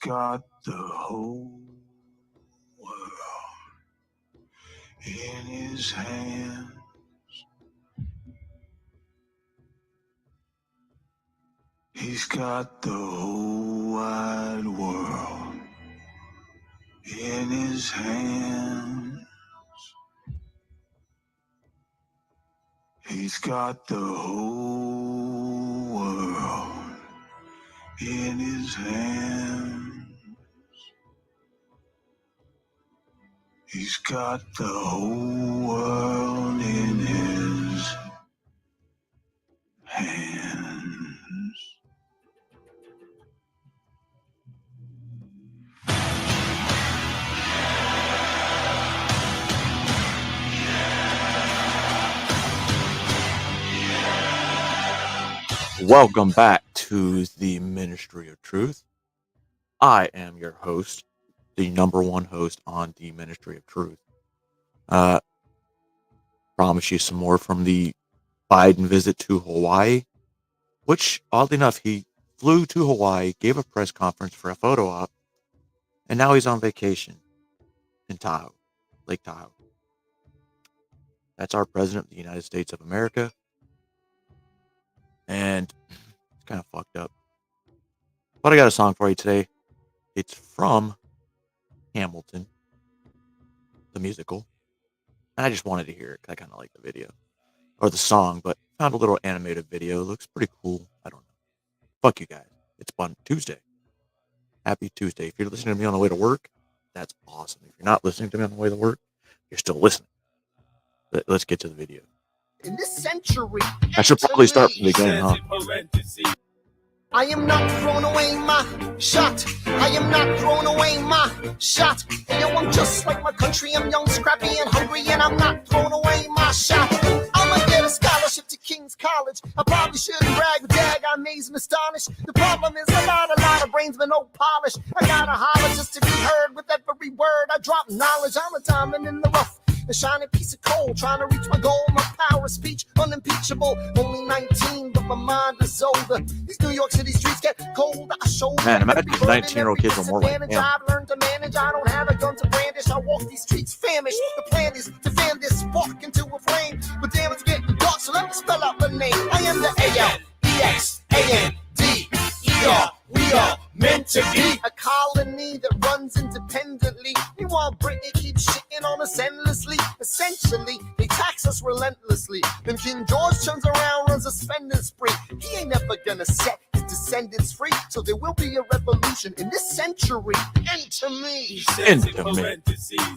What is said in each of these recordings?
got the whole world in his hands. He's got the whole wide world in his hands. He's got the whole world in his hands. He's got the whole world in his hands. Welcome back to the Ministry of Truth. I am your host, the number one host on the Ministry of Truth. Promise you some more from the Biden visit to Hawaii, which, oddly enough, he flew to Hawaii, gave a press conference for a photo op, and now he's on vacation in Tahoe, Lake Tahoe. That's our President of the United States of America. And it's kind of fucked up. But I got a song for you today. It's from Hamilton, the musical. And I just wanted to hear it because I kind of like the video. Or the song, but found a little animated video. It looks pretty cool. I don't know. Fuck you guys. It's fun Tuesday. Happy Tuesday. If you're listening to me on the way to work, that's awesome. If you're not listening to me on the way to work, you're still listening. Let's get to the video. In this century, I should probably start from the beginning, huh? I am not throwing away my shot. I am not throwing away my shot. And yo, I'm just like my country. I'm young, scrappy, and hungry, and I'm not throwing away my shot. I'ma get a scholarship to King's College. I probably shouldn't brag, but dag, I amaze and astonish. The problem is a lot of brains, but no polish. I gotta holler just to be heard with every word. I drop knowledge. I'm a diamond in the rough. A shining piece of coal, trying to reach my goal. My power of speech, unimpeachable. Only 19, but my mind is older. These New York City streets get cold. I show Man, imagine 19-year-old kids are more like him. I've learned to manage. I don't have a gun to brandish. I walk these streets famished. The plan is to fan this spark into a flame. But damn, it's getting dark, so let me spell out the name. I am the A-L-E-X-A-N-D-E-R. We are meant to be a colony that runs independently. Meanwhile, Britain keeps shitting on us endlessly. Essentially, they tax us relentlessly. Then King George turns around, runs a spending spree. He ain't never gonna set his descendants free. So there will be a revolution in this century. Enter me.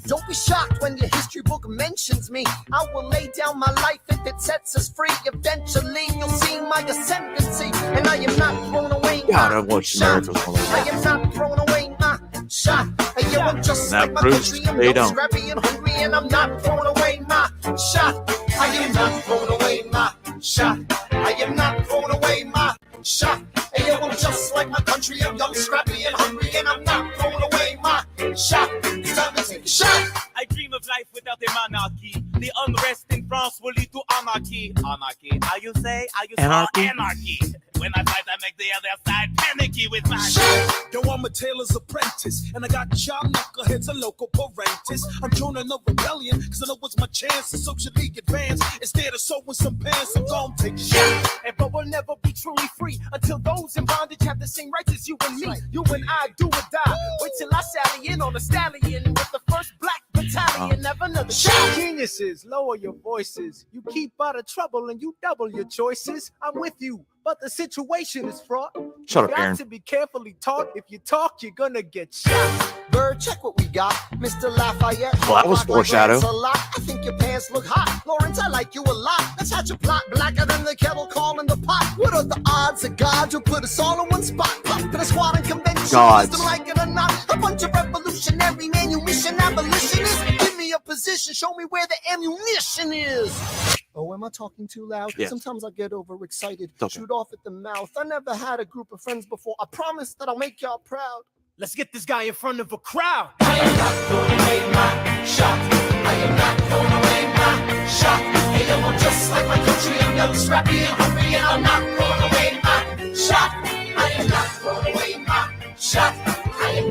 Don't be shocked when your history book mentions me. I will lay down my life if it sets us free. Eventually, you'll see my ascendancy. And I am not thrown away. God, I watched Shot. I am not throwing away my shot. And yo, I'm just that like my proves country. I'm they young, don't. scrappy, and hungry, and I'm not throwing away my shot. I am not throwing away my shot. I am not throwing away my shot. And yo, I'm just like my country. I'm young, scrappy, and hungry, and I'm not throwing away my shot. It's time to take a shot. I dream of life without a monarchy. The unrest in France will lead to anarchy. Anarchy. How you say? Anarchy. When I fight, I make the other side panicky with my shit. Yo, I'm a tailor's apprentice, and I got y'all knuckleheads and local parentis. I'm joining the rebellion, cause I know it's my chance to socially advance. Instead of sewing some pants, I'm gonna take shit. But we'll never be truly free until those in bondage have the same rights as you and me. You and I do or die. Wait till I sally in on a stallion with the first black battalion. Never another shot. Geniuses, lower your voices. You keep out of trouble and you double your choices. I'm with you, but the situation is fraught. Shut You up, Aaron. got to be carefully taught. If you talk, you're gonna get shot. Bird, check what we got. Mr. Lafayette. Well, that was foreshadow. I think your pants look hot. Lawrence, I like you a lot. Let's hatch a plot blacker than the kettle calling the pot. What are the odds of God who put us all in one spot? Pop in a squad and convention. Gods. Wisdom like it or not. A bunch of revolutionary manumission abolitionists. Give me a position. Show me where the ammunition is. Oh, am I talking too loud? Yes. Sometimes I get overexcited. Okay. Shoot off at the mouth. I never had a group of friends before. I promise that I'll make y'all proud. Let's get this guy in front of a crowd. I am not throwing away my shot. I am not throwing away my shot. Hey, yo, I'm just like my country. I'm young, scrappy, and hungry, and I'm not throwing away my shot. I am not throwing away my shot. I am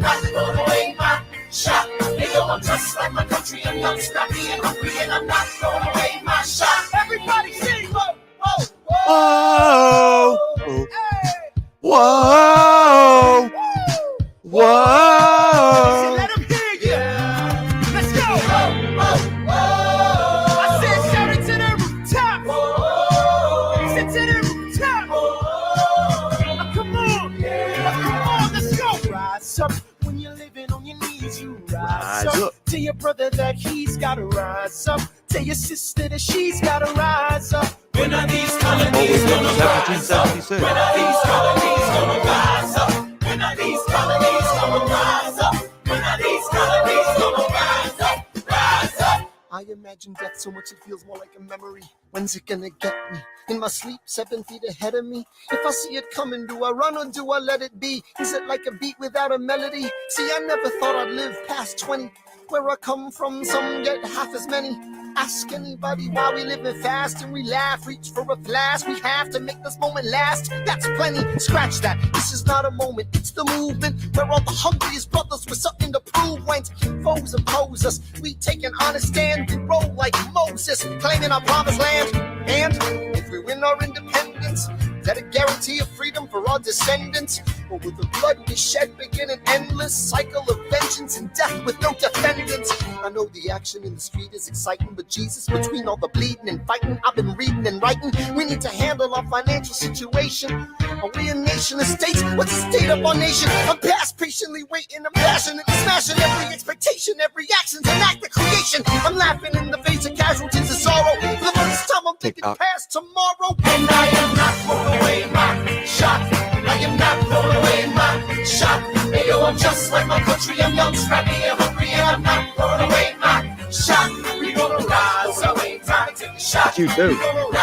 I'm just like my country. I'm young, scrappy, and hungry, and I'm not throwing away my shot. Everybody sing, whoa, whoa, Whoa! whoa. Hey. Whoa! Whoa! Let him hear you. Let's go. I said, shout it to the rooftop. I said, to the rooftop. Come on, let's go. Rise up when you're living on your knees. You rise up. Tell your brother that he's gotta rise up. Tell your sister that she's gotta rise up. When are these colonies gonna rise up? 1776. When are these colonies gonna rise up? When are these colonies gonna rise up? When are these colonies gonna rise up? Rise up. I imagine death so much it feels more like a memory. When's it gonna get me? In my sleep, 7 feet ahead of me. If I see it coming, do I run or do I let it be? Is it like a beat without a melody? See, I never thought I'd live past 20. Where I come from, some get half as many. Ask anybody why we living fast and we laugh, reach for a flask. We have to make this moment last. That's plenty. Scratch that. This is not a moment. It's the movement where all the hungriest brothers with something to prove. When foes oppose us, we take an honest stand and roll like Moses, claiming our promised land. And if we win our independence, is that a guarantee of freedom for our descendants? Or will the blood we shed begin an endless cycle of vengeance and death with no defendants? I know the action in the street is exciting, but Jesus, between all the bleeding and fighting, I've been reading and writing. We need to handle our financial situation. Are we a nation of states? What's the state of our nation? I'm past patiently waiting, I'm passionately smashing every expectation, every action's an act of creation. I'm laughing in the face of casualties of sorrow. For the first time I'm thinking past tomorrow. And I am not throwing away my shot. I am not throwing away my shot. Hey, yo, I'm just like my country. I'm young, scrappy, and hungry, and I'm not throwing away my shot. We gonna rise up. Time to take a shot. You do.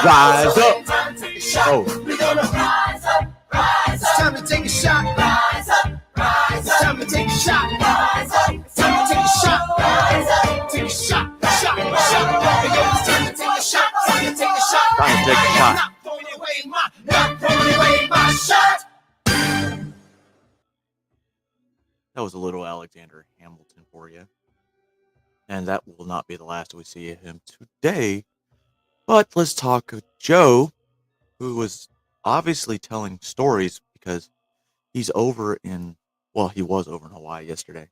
Rise up. Time to take a shot. We gonna rise up. Rise up. It's time to take a shot. Rise up. Rise up. It's time to take a shot. Rise up. It's time to take a shot. Rise up. Take a shot. Shot. Hey, yo, it's time to take a shot. Time to take a shot. Time to take a shot. Not throwing away my shot. That was a little Alexander Hamilton for you. And that will not be the last we see of him today. But let's talk with Joe, who was obviously telling stories because he's over in, well, he was over in Hawaii yesterday.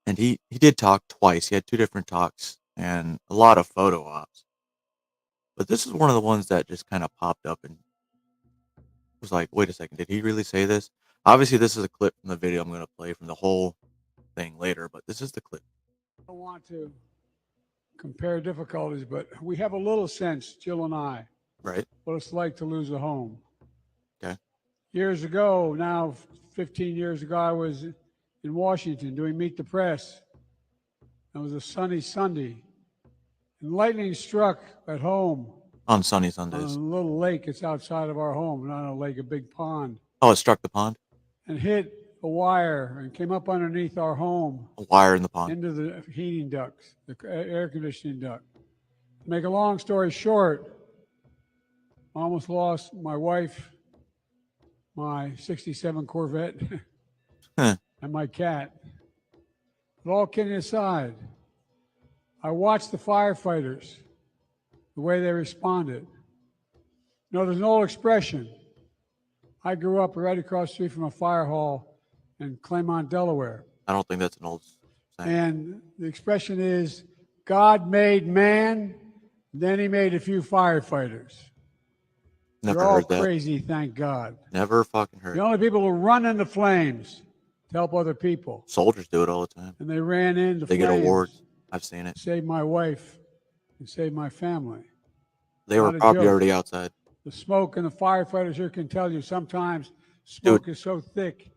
And he did talk twice. He had 2 different talks and a lot of photo ops. But this is one of the ones that just kind of popped up and was like, wait a second, did he really say this? Obviously, this is a clip from the video I'm going to play from the whole thing later, but this is the clip. I don't want to compare difficulties, but we have a little sense, Jill and I, Right. what it's like to lose a home. Okay. Years ago, now 15 years ago, I was in Washington doing Meet the Press. It was a sunny Sunday, and lightning struck at home On sunny on a Sundays. little lake. It's outside of our home, not a lake, a big pond, Oh, it struck the pond? and hit a wire and came up underneath our home A wire in the pond. into the heating ducts, the air conditioning duct. To make a long story short, I almost lost my wife, my 67 Corvette, Huh. and my cat. But all kidding aside, I watched the firefighters, the way they responded. You know, there's an old expression. I grew up right across the street from a fire hall in Claymont, Delaware. I don't think that's an old saying. And the expression is, God made man, then he made a few firefighters. Never They're all heard that. crazy, thank God. Never fucking heard. The only people who run into flames to help other people. Soldiers do it all the time. And they ran into They flames. get awards. I've seen it. Saved my wife and saved my family. They were Not a probably joke. already outside. The smoke and the firefighters here can tell you sometimes smoke is so thick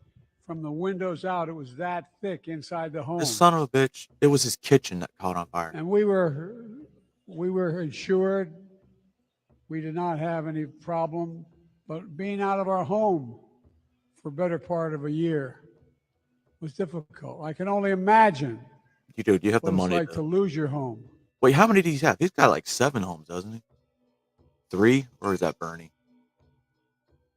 from the windows out, it was that thick inside the home. This son of a bitch, it was his kitchen that caught on fire. And we were insured. We did not have any problem, but being out of our home for a better part of a year was difficult. I can only imagine You do. You have what the it's money. like to lose your home. Wait, how many does he have? He's got like 7 homes, doesn't he? 3? Or is that Bernie?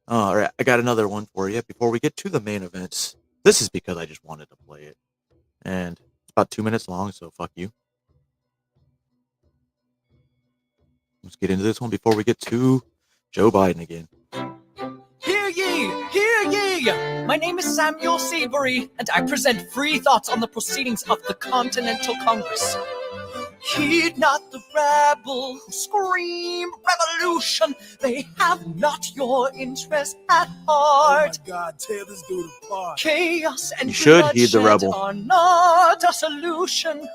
Oh, all right. I got another one for you before we get to the main events. This is because I just wanted to play it. And it's about 2 minutes long, so fuck you. Let's get into this one before we get to Joe Biden again. Hear ye! Hear ye! My name is Samuel Seabury, and I present free thoughts on the proceedings of the Continental Congress. Heed not the rabble who scream revolution. They have not your interest at heart. Oh my God, tear this dude apart. Chaos and You should heed the bloodshed rebel. are not a solution.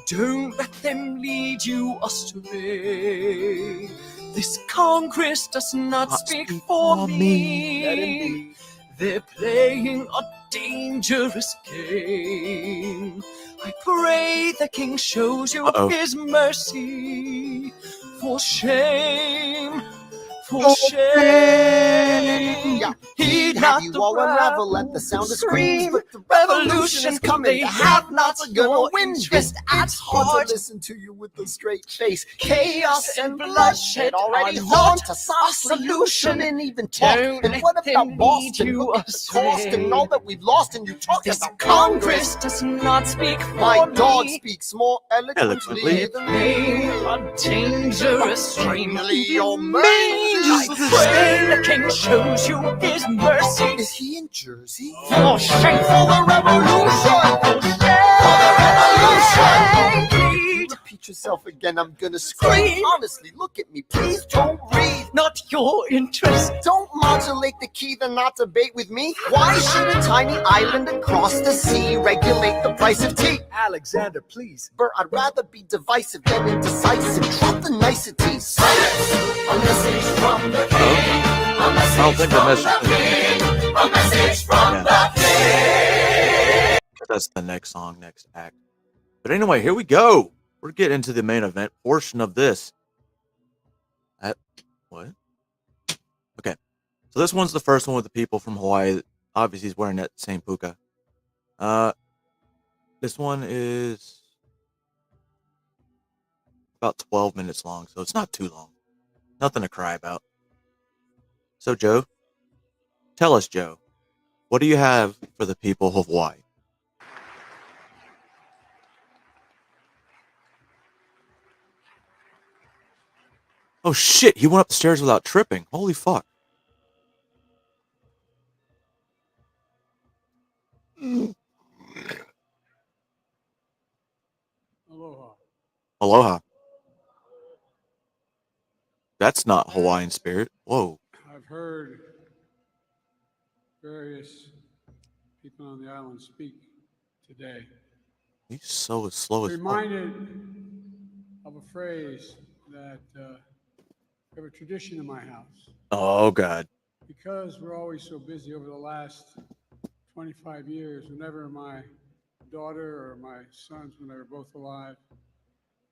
Don't let them lead you astray. This Congress does not speak for me. Let him be. They're playing a dangerous game. I pray the King shows you his mercy. For shame, for shame. Heed not you the all unravel at the sound of screams, but the revolution is coming. They have not gonna win interest this. at It's hard heart. to listen to you with a straight face. Chaos and bloodshed already are hard not to a solve. solution. And even talk. Don't And let what them about lead Boston? you Look at the astray. cost and all that we've lost, and you talk This about Congress does not speak for My me. dog speaks more eloquently Eloquently. than They me. are dangerous. Extremely your I pray the King shows you his mercy. Is he in Jersey? For shame, for the revolution. For the revolution. Repeat yourself again, I'm gonna scream. Honestly, look at me, please don't read. Not your interest. Don't modulate the key, then not debate with me. Why should a tiny island across the sea regulate the price of tea? Alexander, please. Bert, I'd rather be divisive than indecisive. Drop the niceties. I don't think the message. Yeah. That's the next song, next act. But anyway, here we go. We're getting into the main event portion of this. What? Okay. So this one's the first one with the people from Hawaii. Obviously, he's wearing that same puka. This one is about 12 minutes long, so it's not too long. Nothing to cry about. So, Joe, tell us, Joe, what do you have for the people of Hawaii? Oh, shit, he went up the stairs without tripping. Holy fuck. Aloha. Aloha. That's not Hawaiian spirit. Whoa. I've heard various people on the island speak today. He's so slow as fuck. Reminded of a phrase that we have a tradition in my house. Oh, God. Because we're always so busy over the last 25 years, whenever my daughter or my sons, when they were both alive,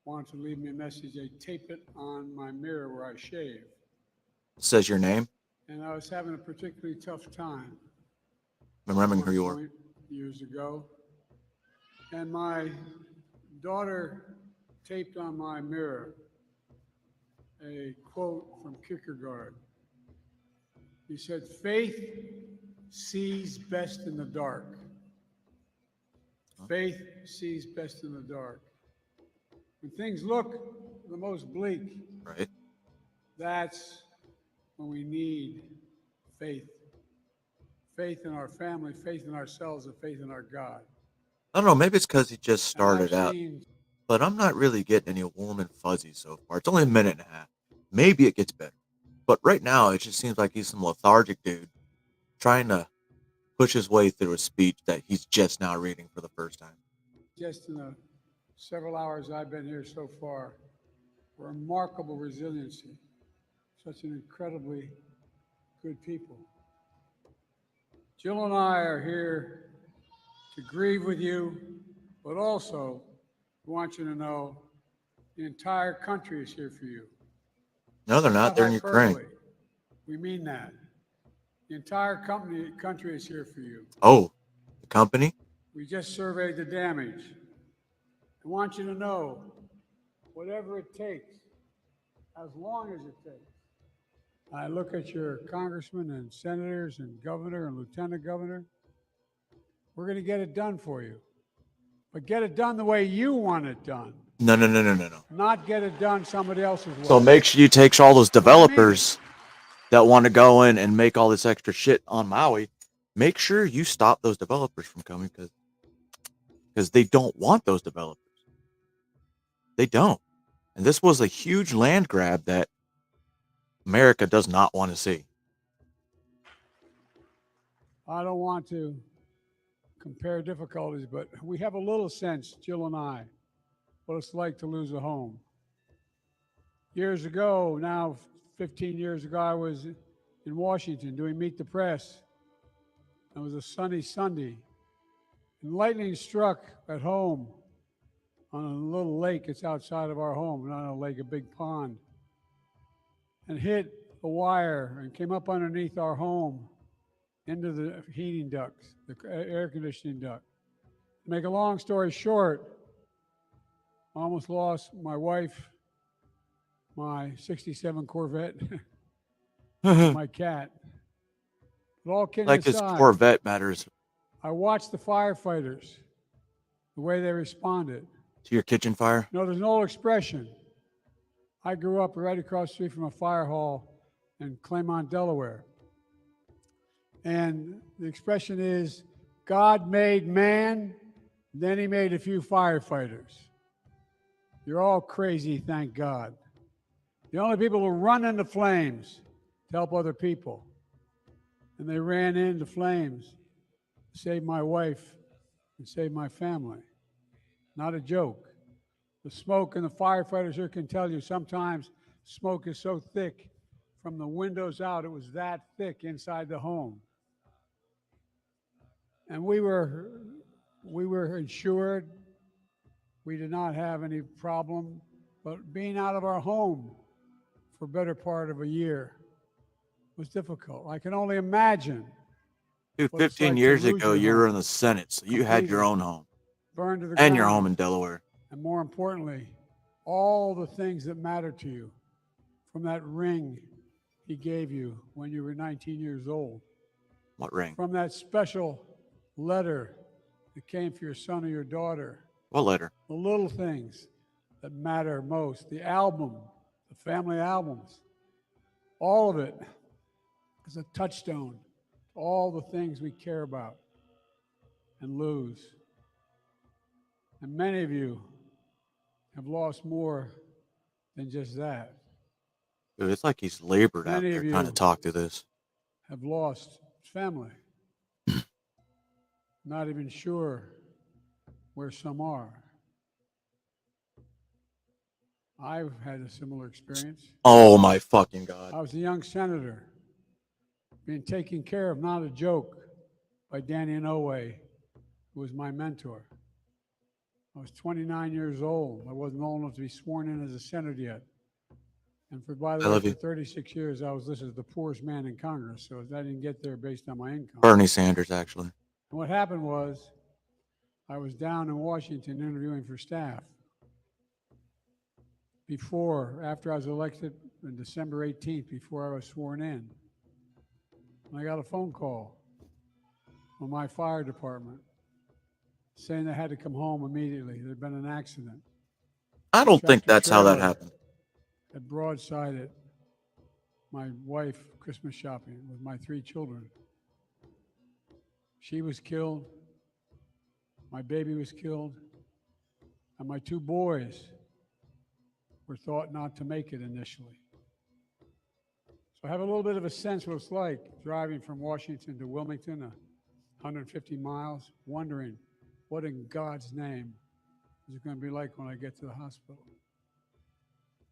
wanted to leave me a message, they tape it on my mirror where I shave. Says your name. And I was having a particularly tough time. Remembering who you are. Years ago. And my daughter taped on my mirror a quote from Kierkegaard. He said, "Faith sees best in the dark." Faith sees best in the dark. When things look the most bleak, Right. that's when we need faith. Faith in our family, faith in ourselves, and faith in our God. I don't know. Maybe it's because he just started And I've out. seen But I'm not really getting any warm and fuzzy so far. It's only a minute and a half. Maybe it gets better. But right now, it just seems like he's some lethargic dude trying to push his way through a speech that he's just now reading for the first time. just in the several hours I've been here so far, remarkable resiliency, such an incredibly good people. Jill and I are here to grieve with you, but also we want you to know the entire country is here for you. No, they're not. They're in Ukraine. hyperbole. We mean that. The entire country is here for you. Oh, the company? We just surveyed the damage. I want you to know, whatever it takes, as long as it takes. I look at your congressmen and senators and governor and lieutenant governor. We're going to get it done for you. But get it done the way you want it done. No. Not get it done somebody else's way. So make sure you take all those developers that want to go in and make all this extra shit on Maui. Make sure you stop those developers from coming because they don't want those developers. They don't. And this was a huge land grab that America does not want to see. I don't want to compare difficulties, but we have a little sense, Jill and I, what it's like to lose a home. Years ago, now 15 years ago, I was in Washington doing Meet the Press. It was a sunny Sunday. And lightning struck at home on a little lake. It's outside of our home, not a lake, a big pond. And hit a wire and came up underneath our home into the heating ducts, the air conditioning duct. To make a long story short, I almost lost my wife, my 67 Corvette, and my cat. But all kidding Like this aside, Corvette matters I watched the firefighters, the way they responded. to your kitchen fire. You know, there's an old expression. I grew up right across the street from a fire hall in Claymont, Delaware. And the expression is, God made man, then he made a few firefighters. You're all crazy, thank God. The only people who run into flames to help other people. And they ran into flames to save my wife and save my family. Not a joke. The smoke, and the firefighters here can tell you, sometimes smoke is so thick from the windows out, it was that thick inside the home. And we were insured. We did not have any problem, but being out of our home for a better part of a year was difficult. I can only imagine. Dude, what it's 15 like to years lose ago, your you were home in the Senate, so you had your completely, own home burned to the and ground. your home in Delaware. And more importantly, all the things that matter to you from that ring he gave you when you were 19 years old. What ring? From that special letter that came for your son or your daughter. What letter? The little things that matter most. The album, the family albums. All of it is a touchstone to all the things we care about and lose. And many of you have lost more than just that. Dude, it's like he's labored out Many there of you trying to talk to this. have lost family. Not even sure where some are. I've had a similar experience. Oh my fucking God. I was a young senator being taken care of, not a joke, by Danny Inouye, who was my mentor. I was 29 years old. I wasn't old enough to be sworn in as a senator yet. And by the way, for 36 years, I was listed as the poorest man in Congress, so I didn't get there based on my income. Bernie Sanders, actually. And what happened was, I was down in Washington interviewing for staff. After I was elected on December 18th, before I was sworn in, and I got a phone call from my fire department saying they had to come home immediately. There had been an accident. I don't think Tractor that's how that trailer happened. had broadsided my wife Christmas shopping with my 3 children. She was killed. My baby was killed. And my 2 boys were thought not to make it initially. So I have a little bit of a sense what it's like driving from Washington to Wilmington, 150 miles, wondering what in God's name is it going to be like when I get to the hospital.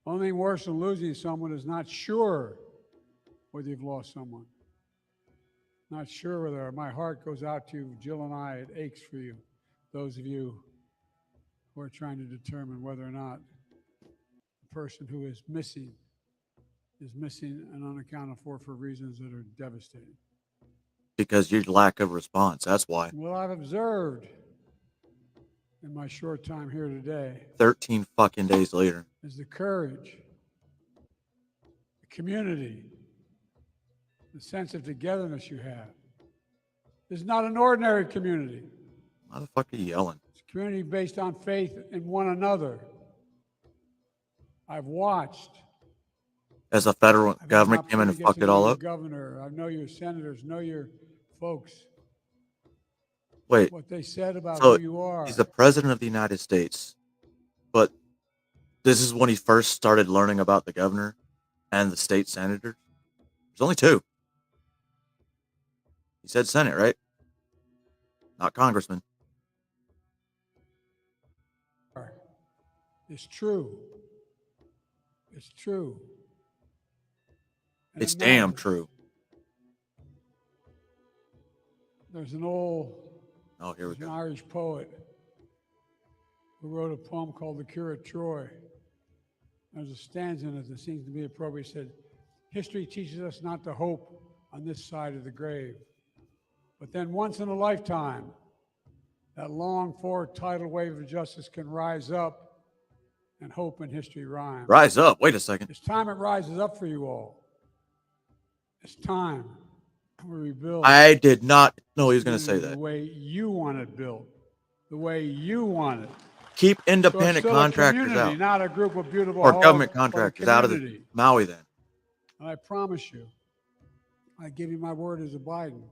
Only thing worse than losing someone is not sure whether you've lost someone. Not sure whether. My heart goes out to Jill and I. It aches for you, those of you who are trying to determine whether or not the person who is missing and unaccounted for reasons that are devastating. Because your lack of response. That's why. What I've observed in my short time here today 13 fucking days later. is the courage, the community, the sense of togetherness you have. This is not an ordinary community. Why the fuck are you yelling? It's community based on faith in one another. I've watched. As the federal I've had an government came in opportunity and to get fucked to it know all your up. governor. I know your senators, know your folks. Wait, What they said about so who you are. he's the president of the United States, but this is when he first started learning about the governor and the state senators. There's only two. He said Senate, right? Not congressman. It's true. It's true. And It's it damn matters. true. There's an old, Oh, here we an go. Irish poet who wrote a poem called The Cure at Troy. There's a stanza in it that seems to be appropriate. He said, history teaches us not to hope on this side of the grave. But then once in a lifetime, that long-forward tidal wave of justice can rise up and hope and history rhyme. Rise up. Wait a second. It's time it rises up for you all. It's time we rebuild. I did not know he was going to say The that. way you want it built. The way you want it. Keep So it's independent still contractors a community, out. not a group of beautiful Or homes, government but a contractors out of the community. Maui then. And I promise you, I give you my word as a Biden.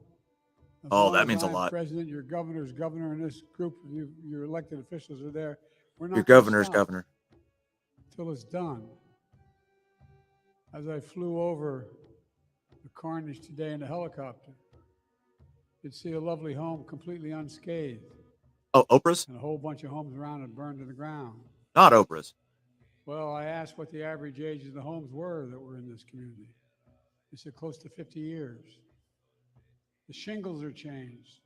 As Oh, long that as means a I'm lot. President, your governor's governor, and this group, your elected officials are there. We're not Your gonna governor's stop governor. Till it's done. As I flew over the carnage today in a helicopter, you'd see a lovely home completely unscathed, Oh, Oprah's? and a whole bunch of homes around it burned to the ground. Not Oprah's. Well, I asked what the average age of the homes were that were in this community. They said close to 50 years. The shingles are changed.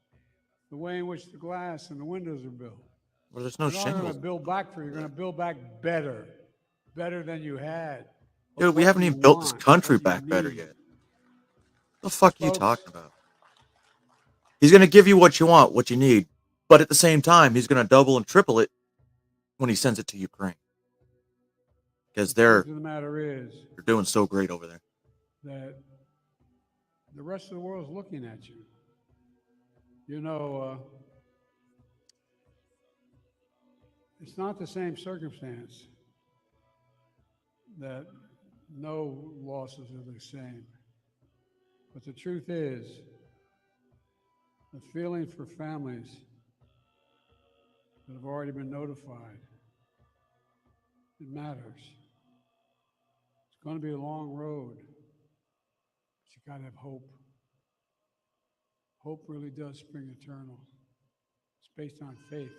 The way in which the glass and the windows are built. Well, there's no You're not going shingles. to build back for you. You're going to build back better. Better than you had. Dude, we What haven't you even built this want, country what you back better need. yet. What the fuck are you Folks. talking about? He's going to give you what you want, what you need. But at the same time, he's going to double and triple it when he sends it to Ukraine. Because The they're truth of the matter is doing so great over there. that the rest of the world is looking at you. You know, it's not the same circumstance that no losses are the same. But the truth is, the feeling for families that have already been notified, it matters. It's going to be a long road, but you got to have hope. Hope really does spring eternal. It's based on faith,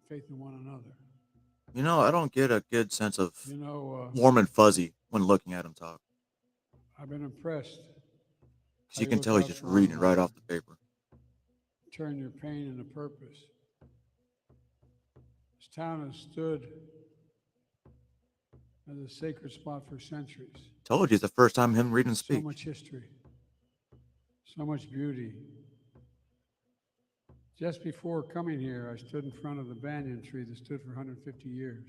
faith in one another. You know, I don't get a good sense of You know, warm and fuzzy when looking at him talk. I've been impressed. Because you can tell he's just reading it right off the paper. Turn your pain into purpose. This town has stood as a sacred spot for centuries. Told you it's the first time him reading So speech. much history, so much beauty. Just before coming here, I stood in front of the banyan tree that stood for 150 years.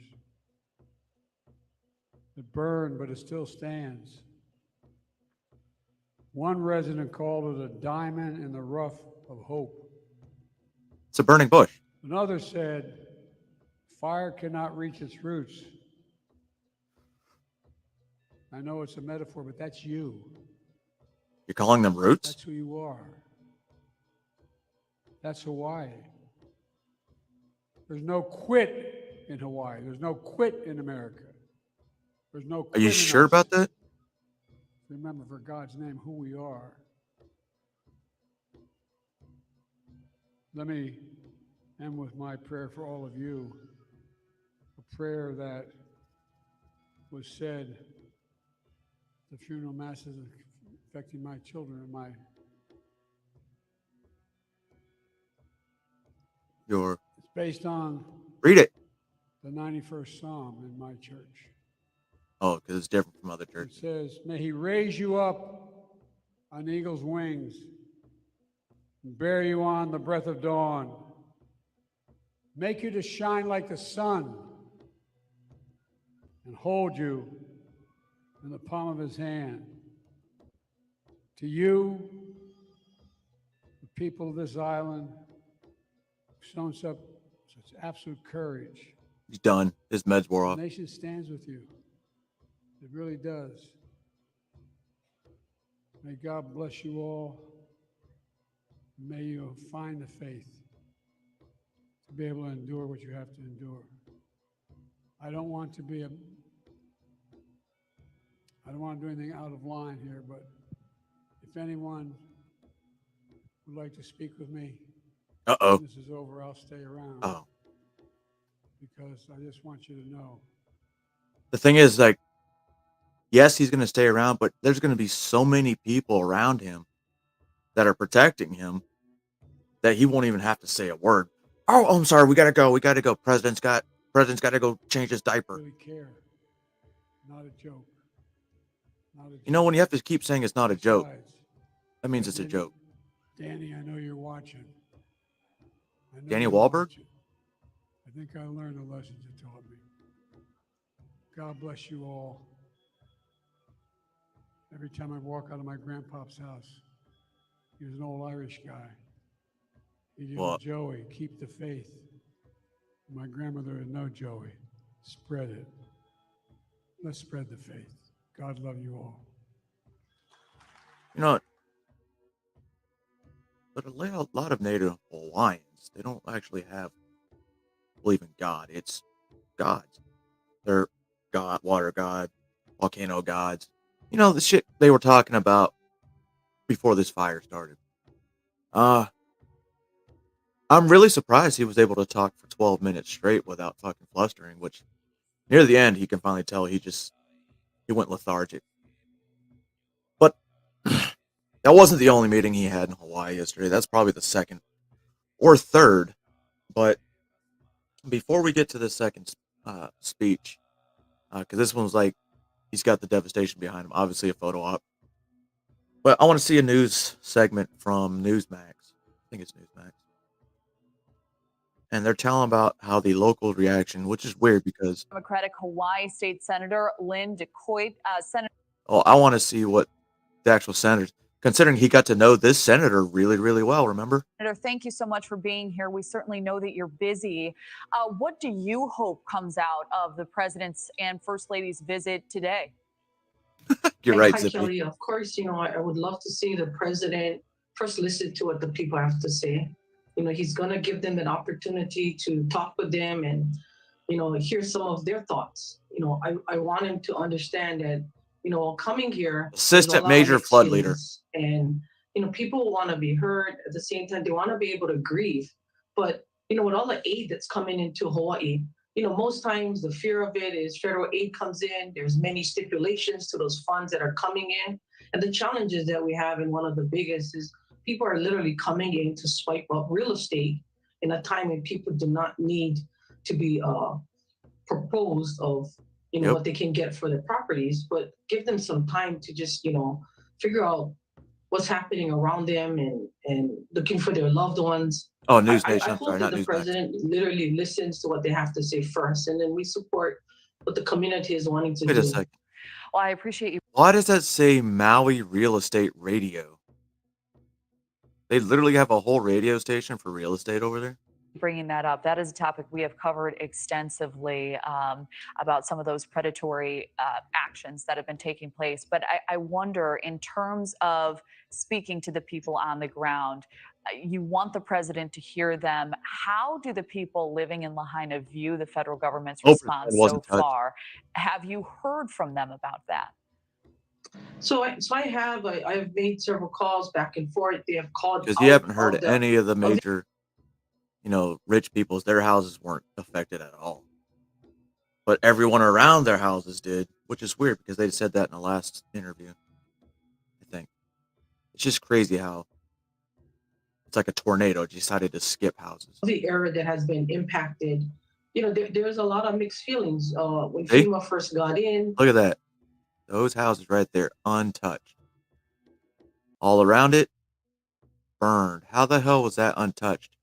It burned, but it still stands. One resident called it a diamond in the rough of hope. It's a burning bush. Another said, fire cannot reach its roots. I know it's a metaphor, but that's you. You're calling them roots? That's who you are. That's Hawaii. There's no quit in Hawaii. There's no quit in America. There's no quit Are you in sure us. about that? Remember, for God's name, who we are. Let me end with my prayer for all of you. A prayer that was said at the funeral masses affecting my children and my It's based on Read it. the 91st Psalm in my church. Oh, because it's different from other It churches. says, may he raise you up on eagle's wings and bear you on the breath of dawn, make you to shine like the sun and hold you in the palm of his hand. To you, the people of this island, shown such absolute courage. He's done. His meds wore The off. nation stands with you. It really does. May God bless you all. May you find the faith to be able to endure what you have to endure. I don't want to do anything out of line here, but if anyone would like to speak with me, Uh-oh. when this is over, I'll stay around. Oh. Because I just want you to know. The thing is, like, yes, he's going to stay around, but there's going to be so many people around him that are protecting him that he won't even have to say a word. Oh, I'm sorry. We got to go. We got to go. President's got to go change his diaper. Really care. Not a joke. Not a joke. You know, when you have to keep saying it's not a joke, Besides, that means it's a joke. Danny, I know you're watching. I know Danny you're Wahlberg? watching. I think I learned the lessons you taught me. God bless you all. Every time I walk out of my grandpa's house, he was an old Irish guy. He'd yell, What? Joey, keep the faith. My grandmother would know, Joey, spread it. Let's spread the faith. God love you all. You know, but a lot of Native Hawaiians, they don't actually believe in God. It's gods. They're God, water god, volcano gods. You know, the shit they were talking about before this fire started. I'm really surprised he was able to talk for 12 minutes straight without fucking flustering, which near the end, he can finally tell he went lethargic. But that wasn't the only meeting he had in Hawaii yesterday. That's probably the second or third. But before we get to the second speech, because this one's like, he's got the devastation behind him, obviously a photo op. But I want to see a news segment from Newsmax. I think it's Newsmax. And they're telling about how the local reaction, which is weird because Democratic Hawaii State Senator Lynn DeCoit, Senator. Oh, I want to see what the actual senators, considering he got to know this senator really, really well, remember? Senator, thank you so much for being here. We certainly know that you're busy. What do you hope comes out of the president's and first lady's visit today? You're right, Hi, Zippy. Kelly. Of course, I would love to see the president first listen to what the people have to say. He's going to give them an opportunity to talk with them and, hear some of their thoughts. I want him to understand that, coming here, Assistant Major Flood Leader. And, people want to be heard. At the same time, they want to be able to grieve. But, with all the aid that's coming into Hawaii, most times the fear of it is federal aid comes in. There's many stipulations to those funds that are coming in. And the challenges that we have, and one of the biggest is people are literally coming in to swipe up real estate in a time when people do not need to be proposed of, what they can get for their properties, but give them some time to just, figure out what's happening around them and looking for their loved ones. Oh, News Nation. I I'm hope sorry, that not the Newsmax. president literally listens to what they have to say first, and then we support what the community is wanting to do. Wait a second. Well, I appreciate you. Why does that say Maui Real Estate Radio? They literally have a whole radio station for real estate over there? Bringing that up. That is a topic we have covered extensively about some of those predatory actions that have been taking place. But I wonder, in terms of speaking to the people on the ground, you want the president to hear them. How do the people living in Lahaina view the federal government's response so far? Have you heard from them about that? So I've made several calls back and forth. They have called because you haven't heard any of the major, rich people's, their houses weren't affected at all. But everyone around their houses did, which is weird because they said that in the last interview, I think. It's just crazy how it's like a tornado decided to skip houses. The area that has been impacted, there's a lot of mixed feelings. When FEMA first got in. Look at that. Those houses right there, untouched. All around it, burned. How the hell was that untouched?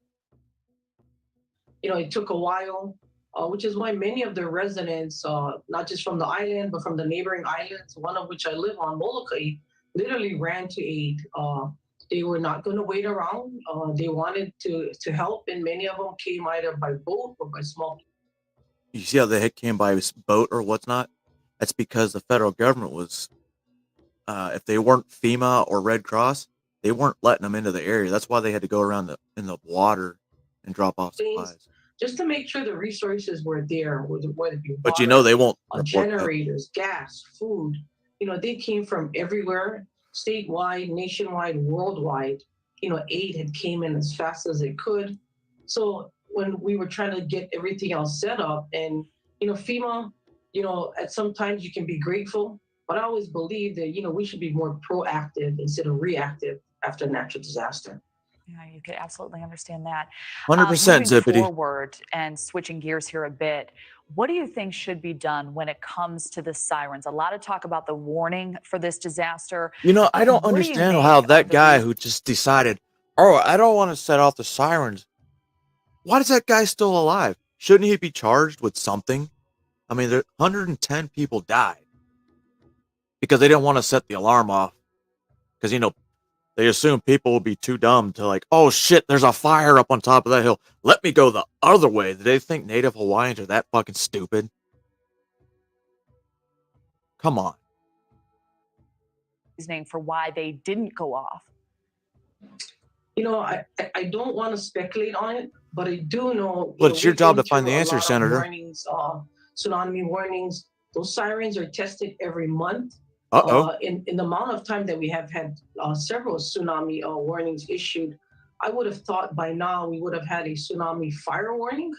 It took a while, which is why many of the residents, not just from the island, but from the neighboring islands, one of which I live on, Molokai, literally ran to aid. they were not going to wait around. They wanted to help, and many of them came either by boat or by small. You see how they came by boat or what's not? That's because the federal government was, if they weren't FEMA or Red Cross, they weren't letting them into the area. That's why they had to go around in the water and drop off supplies. Just to make sure the resources were there, whether it be water, But you know they won't report generators, gas, food. They came from everywhere, statewide, nationwide, worldwide. Aid had came in as fast as it could. So when we were trying to get everything else set up, and FEMA, at sometimes you can be grateful, but I always believe that we should be more proactive instead of reactive after a natural disaster. Yeah, you could absolutely understand that. 100%, moving Zippity. forward and switching gears here a bit, what do you think should be done when it comes to the sirens? A lot of talk about the warning for this disaster. I don't understand how that guy who just decided, oh, I don't want to set off the sirens. Why is that guy still alive? Shouldn't he be charged with something? I mean, 110 people died because they didn't want to set the alarm off. Because, they assume people will be too dumb to like, oh shit, there's a fire up on top of that hill. Let me go the other way. Do they think Native Hawaiians are that fucking stupid? Come on. Reasoning for why they didn't go off. I don't want to speculate on it, but I do know. Well, it's your we've job been to find the through a answer, lot of Senator. Warnings, tsunami warnings. Those sirens are tested every month. In the amount of time that we have had several tsunami warnings issued, I would have thought by now we would have had a tsunami fire warning.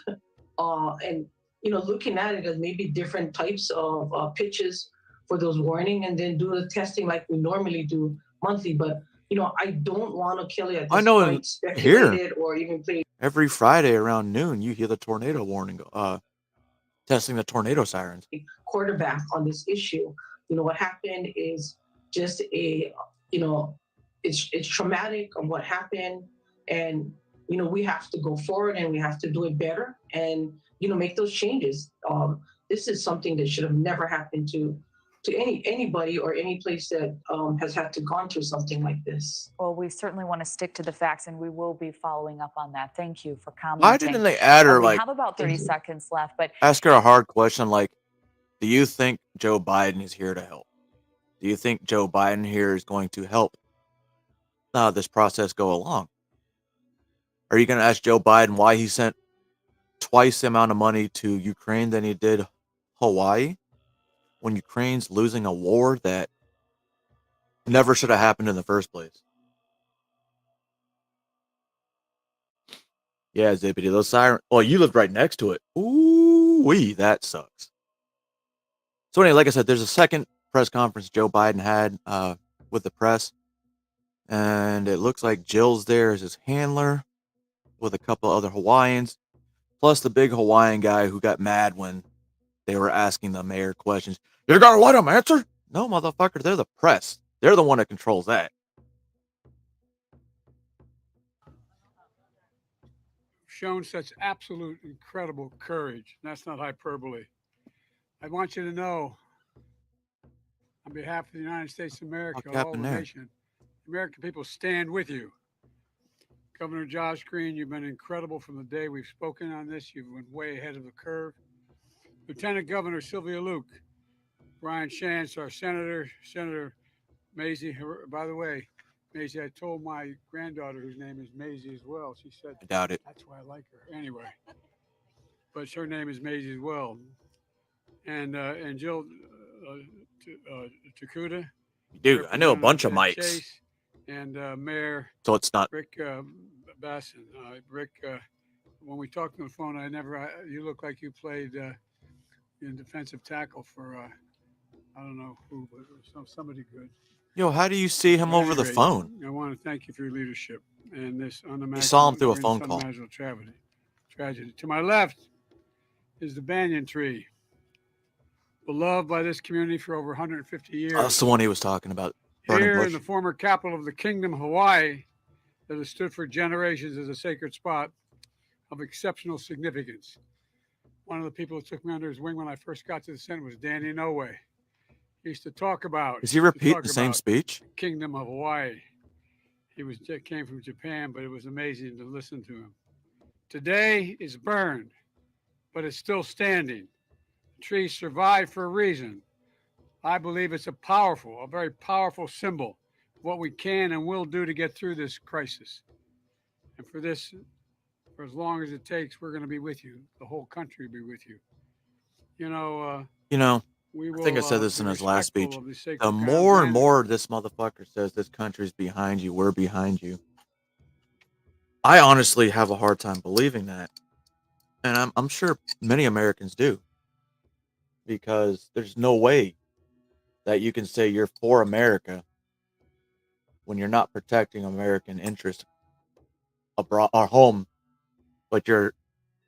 And looking at it as maybe different types of pitches for those warning, and then do the testing like we normally do monthly. But I don't want to kill it at this point, speculate it, or even play. Every Friday around noon, you hear the tornado warning, testing the tornado sirens. Quarterback on this issue. What happened is just it's traumatic on what happened, and we have to go forward and we have to do it better, and make those changes. This is something that should have never happened to anybody or any place that has had to gone through something like this. Well, we certainly want to stick to the facts, and we will be following up on that. Thank you for commenting. Why didn't they add her, we have about 30 seconds left, but ask her a hard question like, do you think Joe Biden is here to help? Do you think Joe Biden here is going to help this process go along? Are you going to ask Joe Biden why he sent twice the amount of money to Ukraine than he did Hawaii, when Ukraine's losing a war that never should have happened in the first place? Yeah, Zippity, those sirens. Well, you lived right next to it. Ooh-wee, that sucks. So anyway, like I said, there's a second press conference Joe Biden had with the press, and it looks like Jill's there as his handler with a couple other Hawaiians, plus the big Hawaiian guy who got mad when they were asking the mayor questions. You gotta let them answer? No, motherfucker, they're the press. They're the one that controls that. Shown such absolute incredible courage. That's not hyperbole. I want you to know, on behalf of the United States of America, all the nation, the American people stand with you. Governor Josh Green, you've been incredible from the day we've spoken on this. You've been way ahead of the curve. Lieutenant Governor Sylvia Luke, Brian Shantz, our Senator Maisie. By the way, Maisie, I told my granddaughter, whose name is Maisie as well. She said, I doubt it. That's why I like her. Anyway, but her name is Maisie as well. And Jill Takuda. Dude, I know a bunch of mics. Chase, and Mayor. So it's not. Rick Basson. Rick, when we talked on the phone, you look like you played in defensive tackle for, I don't know who, but somebody good. Yo, how do you see him over the phone? I want to thank you for your leadership and this unimaginable. You saw him through a phone call. Tragedy. To my left is the banyan tree, beloved by this community for over 150 years. That's the one he was talking about. Here in the former capital of the kingdom, Hawaii, that has stood for generations as a sacred spot of exceptional significance. One of the people who took me under his wing when I first got to the Senate was Danny Inouye. He used to talk about. Is he repeating the same speech? Kingdom of Hawaii. came from Japan, but it was amazing to listen to him. Today is burned, but it's still standing. The tree survived for a reason. I believe it's a very powerful symbol of what we can and will do to get through this crisis. And for as long as it takes, we're going to be with you. The whole country will be with you. You know, We will. I think I said this be in his last respectful speech. of the sacred The grounds more and and- more this motherfucker says this country's behind you, we're behind you. I honestly have a hard time believing that. And I'm sure many Americans do. Because there's no way that you can say you're for America when you're not protecting American interests abroad or home, but you're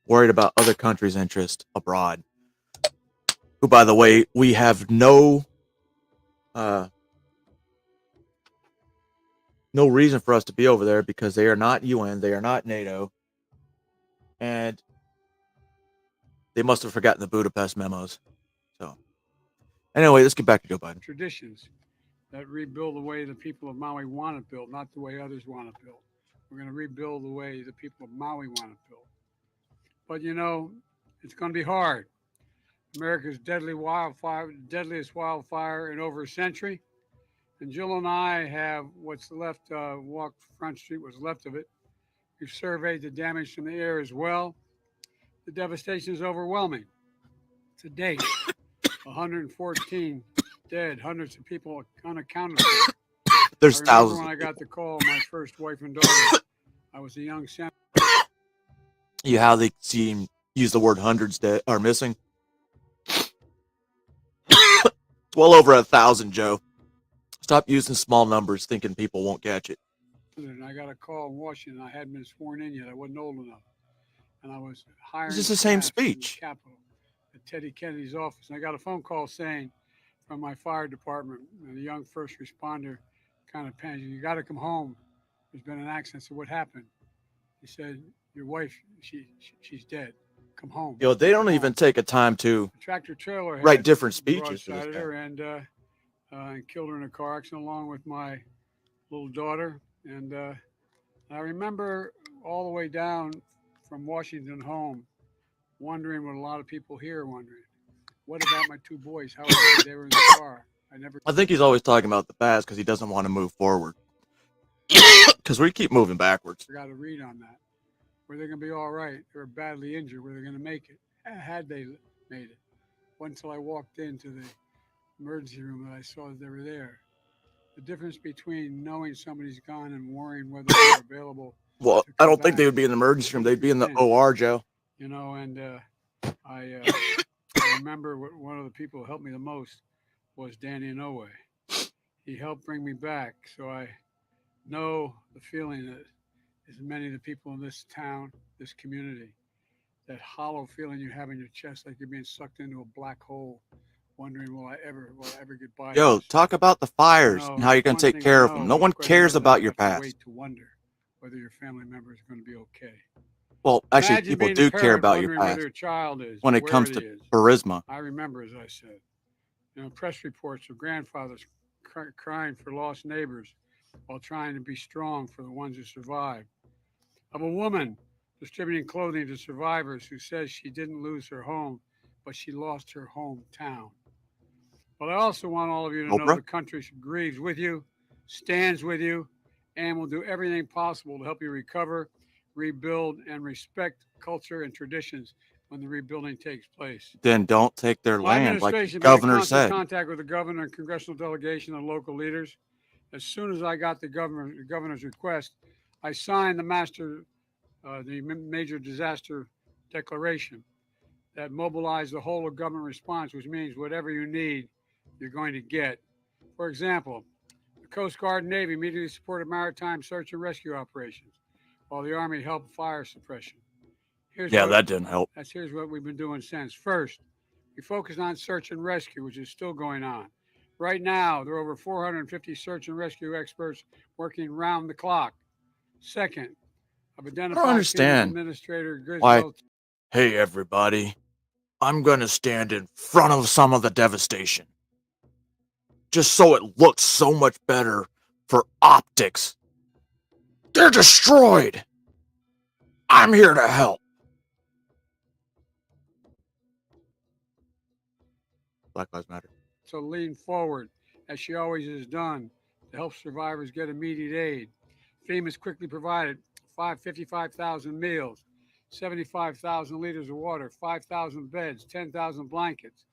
worried about other countries' interests abroad. Who, by the way, we have no reason for us to be over there because they are not UN, they are not NATO, and they must have forgotten the Budapest memos. So, anyway, let's get back to Joe Biden. Traditions that rebuild the way the people of Maui want it built, not the way others want it built. We're going to rebuild the way the people of Maui want it built. But it's going to be hard. America's deadliest wildfire in over a century. And Jill and I have what's left, walk Front Street, what's left of it. We've surveyed the damage from the air as well. The devastation is overwhelming. To date, 114 dead, hundreds of people unaccounted for. There's I remember thousands. when I got the call, my first wife and daughter. I was a young senator. How they use the word hundreds dead are missing. It's well over 1,000, Joe. Stop using small numbers thinking people won't catch it. And I got a call in Washington. I hadn't been sworn in yet. I wasn't old enough. And I was hiring. This is the same staff in the speech. Capitol at Teddy Kennedy's office. And I got a phone call saying from my fire department, and the young first responder kind of panicked. You got to come home. There's been an accident. I said, what happened? He said, your wife, she's dead. Come home. They don't even take a time to The tractor trailer had write different speeches for this broadsided guy. her and killed her in a car accident along with my little daughter. And I remember all the way down from Washington home, wondering what a lot of people here are wondering. What about my two boys? How are they? They were in the car. I think he's always talking about the past because he doesn't want to move forward. Because we keep moving backwards. got to read on that. Were they going to be all right? They were badly injured. Were they going to make it? Had they made it? Wasn't until I walked into the emergency room that I saw that they were there. The difference between knowing somebody's gone and worrying whether they're available. Well, I don't think they would be in the emergency room. They'd be in the OR, Joe. I remember one of the people who helped me the most was Danny Inouye. He helped bring me back. So I know the feeling that as many of the people in this town, this community, that hollow feeling you have in your chest, like you're being sucked into a black hole, wondering, will I ever get by? Yo, this? talk about the fires and how you're going to take care of them. No one cares about your past. Wait to wonder whether your family member is going to be okay. Well, actually, Imagine people being do a care parent about your wondering where past their child is, when it where comes he to is. charisma. I remember, as I said, press reports of grandfathers crying for lost neighbors while trying to be strong for the ones who survived. Of a woman distributing clothing to survivors who says she didn't lose her home, but she lost her hometown. But I also want all of you to know the country grieves with you, stands with you, and will do everything possible to help you recover, rebuild, and respect culture and traditions when the rebuilding takes place. Then don't take their My land, like the administration been in governor constant said. contact with the governor and congressional delegation and local leaders. As soon as I got the governor's request, I signed the major disaster declaration that mobilized the whole of government response, which means whatever you need, you're going to get. For example, the Coast Guard and Navy immediately supported maritime search and rescue operations, while the Army helped fire suppression. That didn't help. Here's what we've been doing since. First, we focused on search and rescue, which is still going on. Right now, there are over 450 search and rescue experts working round the clock. Second, I've identified I don't understand Administrator Griswold. why. Hey, everybody, I'm going to stand in front of some of the devastation. Just so it looks so much better for optics. They're destroyed. I'm here to help. Black Lives Matter. So lean forward, as she always has done, to help survivors get immediate aid. FEMA's quickly provided 55,000 meals, 75,000 liters of water, 5,000 beds, 10,000 blankets,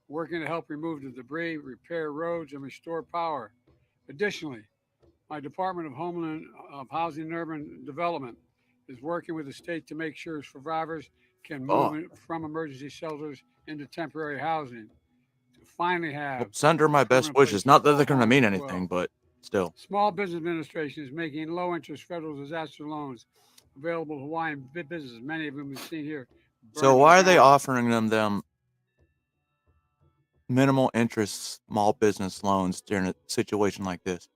working to help remove the debris, repair roads, and restore power. Additionally, my Department of Homeland Housing and Urban Development is working with the state to make sure survivors can move from emergency shelters into temporary housing. To finally have Send her my best wishes. Not that they're going to mean anything, but still. Small Business Administration is making low-interest federal disaster loans available to Hawaiian businesses. Many of them we've seen here. So why are they offering them minimal interest small business loans during a situation like this?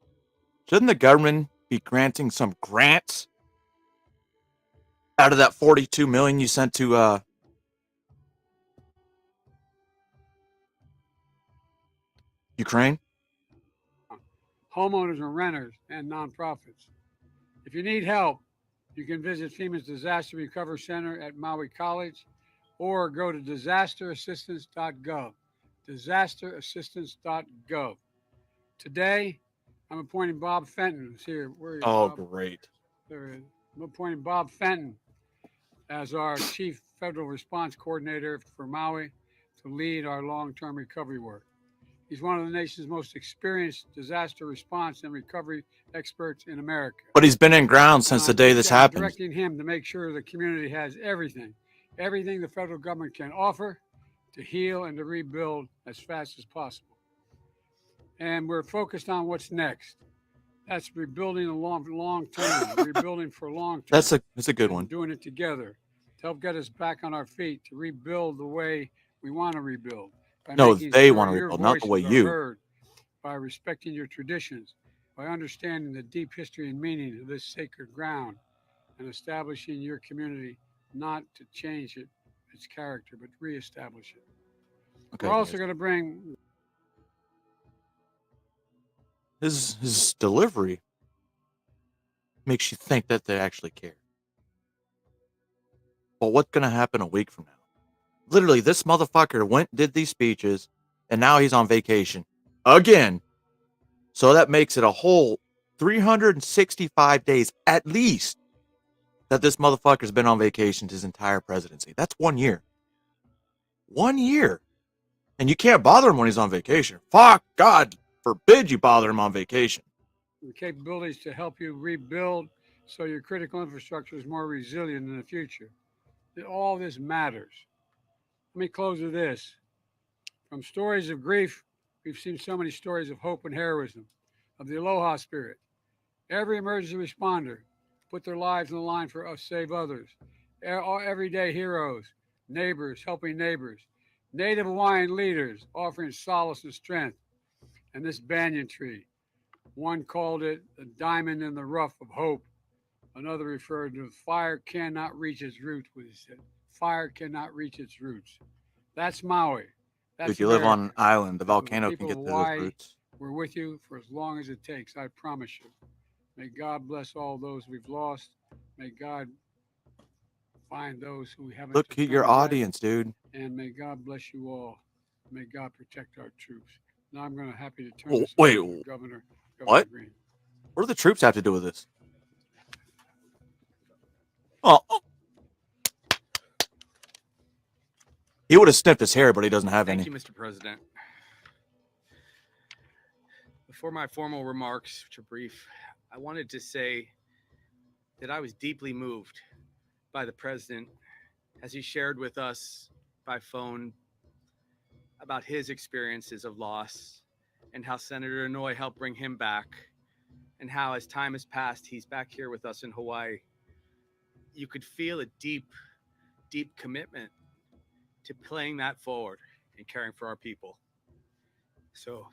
Shouldn't the government be granting some grants out of that $42 million you sent to Ukraine? Homeowners and renters and nonprofits. If you need help, you can visit FEMA's Disaster Recovery Center at Maui College or go to disasterassistance.gov. Disasterassistance.gov. Today, I'm appointing Bob Fenton, who's here. Where are you, Bob? Great. There he is. I'm appointing Bob Fenton as our Chief Federal Response Coordinator for Maui to lead our long-term recovery work. He's one of the nation's most experienced disaster response and recovery experts in America. But he's been in ground since the day this happened. Directing him to make sure the community has everything the federal government can offer to heal and to rebuild as fast as possible. And we're focused on what's next. That's rebuilding a long term, rebuilding for long term. That's a good one. Doing it together to help get us back on our feet, to rebuild the way we want to rebuild. No, they want to rebuild, not the way you. Heard, by respecting your traditions, by understanding the deep history and meaning of this sacred ground, and establishing your community not to change its character, but reestablish it. Okay, we're also going to bring his delivery makes you think that they actually care. But what's going to happen a week from now? Literally, this motherfucker did these speeches, and now he's on vacation again. So that makes it a whole 365 days at least that this motherfucker's been on vacation his entire presidency. That's 1 year. 1 year. And you can't bother him when he's on vacation. Fuck, God forbid you bother him on vacation. The capabilities to help you rebuild so your critical infrastructure is more resilient in the future. All this matters. Let me close with this. From stories of grief, we've seen so many stories of hope and heroism, of the aloha spirit. Every emergency responder put their lives on the line for us, save others. Everyday heroes, neighbors helping neighbors, Native Hawaiian leaders offering solace and strength. And this banyan tree, one called it the diamond in the rough of hope. Another referred to fire cannot reach its roots, what he said. Fire cannot reach its roots. That's Maui. That's if you live on an island, the volcano can get to those roots. We're with you for as long as it takes, I promise you. May God bless all those we've lost. May God find those who we haven't. Look at your audience, dude. And may God bless you all. May God protect our troops. Now I'm going to happy to turn this over to Governor what? Green. What do the troops have to do with this? Oh. He would have sniffed his hair, but he doesn't have any. Thank you, Mr. President. Before my formal remarks, which are brief, I wanted to say that I was deeply moved by the president as he shared with us by phone about his experiences of loss and how Senator Inouye helped bring him back, and how as time has passed, he's back here with us in Hawaii. You could feel a deep, deep commitment to playing that forward and caring for our people. So,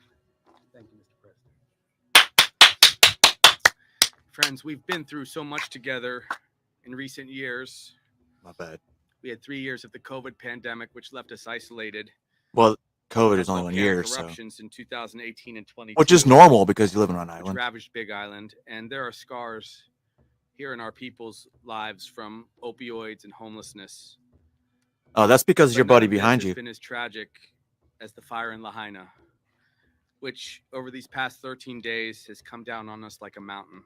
thank you, Mr. President. Friends, we've been through so much together in recent years. My bad. We had 3 years of the COVID pandemic, which left us isolated. Well, COVID is only 1 year, so. Eruptions in 2018 and 2022. Which is normal because you live on an island. Which ravaged Big Island, and there are scars here in our people's lives from opioids and homelessness. Oh, that's because But your none buddy of this behind has you. been as tragic as the fire in Lahaina, which over these past 13 days has come down on us like a mountain.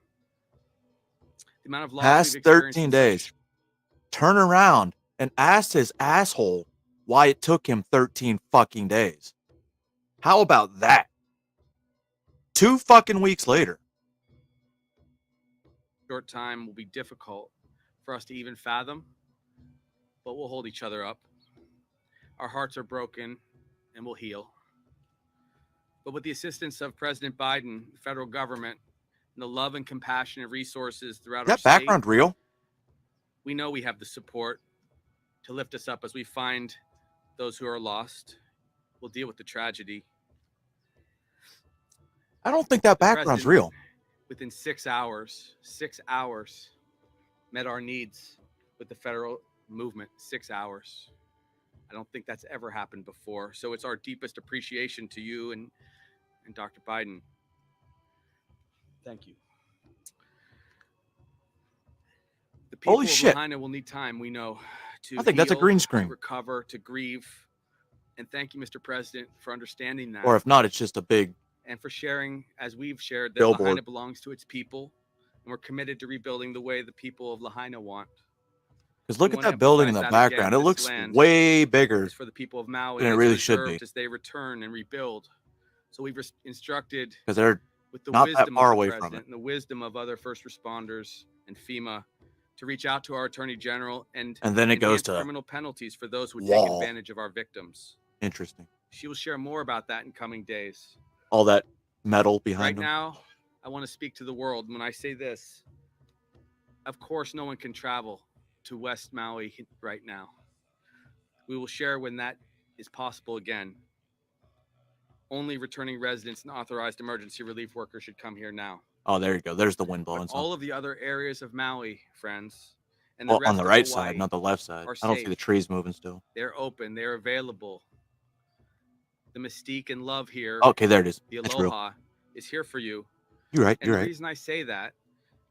The amount of loss Past we've experienced 13 in days. such Turn around and ask his asshole why it took him 13 fucking days. How about that? 2 fucking weeks later. short time will be difficult for us to even fathom, but we'll hold each other up. Our hearts are broken and will heal. But with the assistance of President Biden, the federal government, and the love and compassionate resources throughout our That state, background real? we know we have the support to lift us up as we find those who are lost. We'll deal with the tragedy. I don't think that The background's president, real. within 6 hours, met our needs with the federal movement. 6 hours. I don't think that's ever happened before. So it's our deepest appreciation to you and Dr. Biden. Thank you. The people Holy of shit. Lahaina will need time, we know, to I think that's a heal, green to screen. recover, to grieve. And thank you, Mr. President, for understanding that. Or if not, it's just a big and for sharing, as we've shared, that billboard. Lahaina belongs to its people. And we're committed to rebuilding the way the people of Lahaina want. Because look We at wanna that building in emphasize the that again. background. It This looks land way bigger is for the people of Maui, than it and really it's should reserved be. as they return and rebuild. So we've instructed, Because they're with the not that wisdom far of the away president from it. and the wisdom of other first responders and FEMA, to reach out to our attorney general and And then it goes enhance to criminal penalties for those who take wall. advantage of our victims. Interesting. She will share more about that in coming days. All that metal Right behind them. now, I want to speak to the world. When I say this, of course, no one can travel to West Maui right now. We will share when that is possible again. Only returning residents and authorized emergency relief workers should come here now. Oh, there you go. There's the wind blowing. But Some. all of the other areas of Maui, friends, and the Well, rest on the of right Hawaii side, not the left side. are I don't see safe. the trees moving still. They're open. They're available. The mystique and love here, Okay, there it is. the It's real. aloha, is here for you. You're right. And You're the right. reason I say that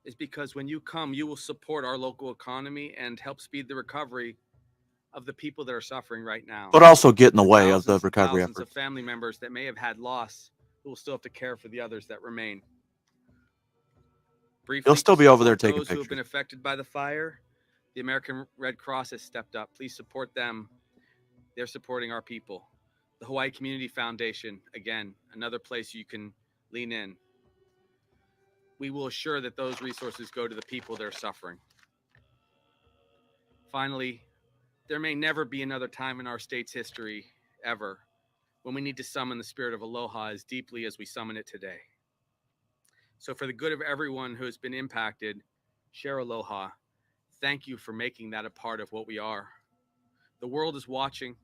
is because when you come, you will support our local economy and help speed the recovery of the people that are suffering right now. But also get in the way of the Thousands and recovery thousands effort. of family members that may have had loss who will still have to care for the others that remain. Briefly, They'll still to be over there support taking those who have been pictures. affected by the fire, the American Red Cross has stepped up. Please support them. They're supporting our people. The Hawaii Community Foundation, again, another place you can lean in. We will assure that those resources go to the people that are suffering. Finally, there may never be another time in our state's history, ever, when we need to summon the spirit of aloha as deeply as we summon it today. So for the good of everyone who has been impacted, share aloha. Thank you for making that a part of what we are. The world is watching,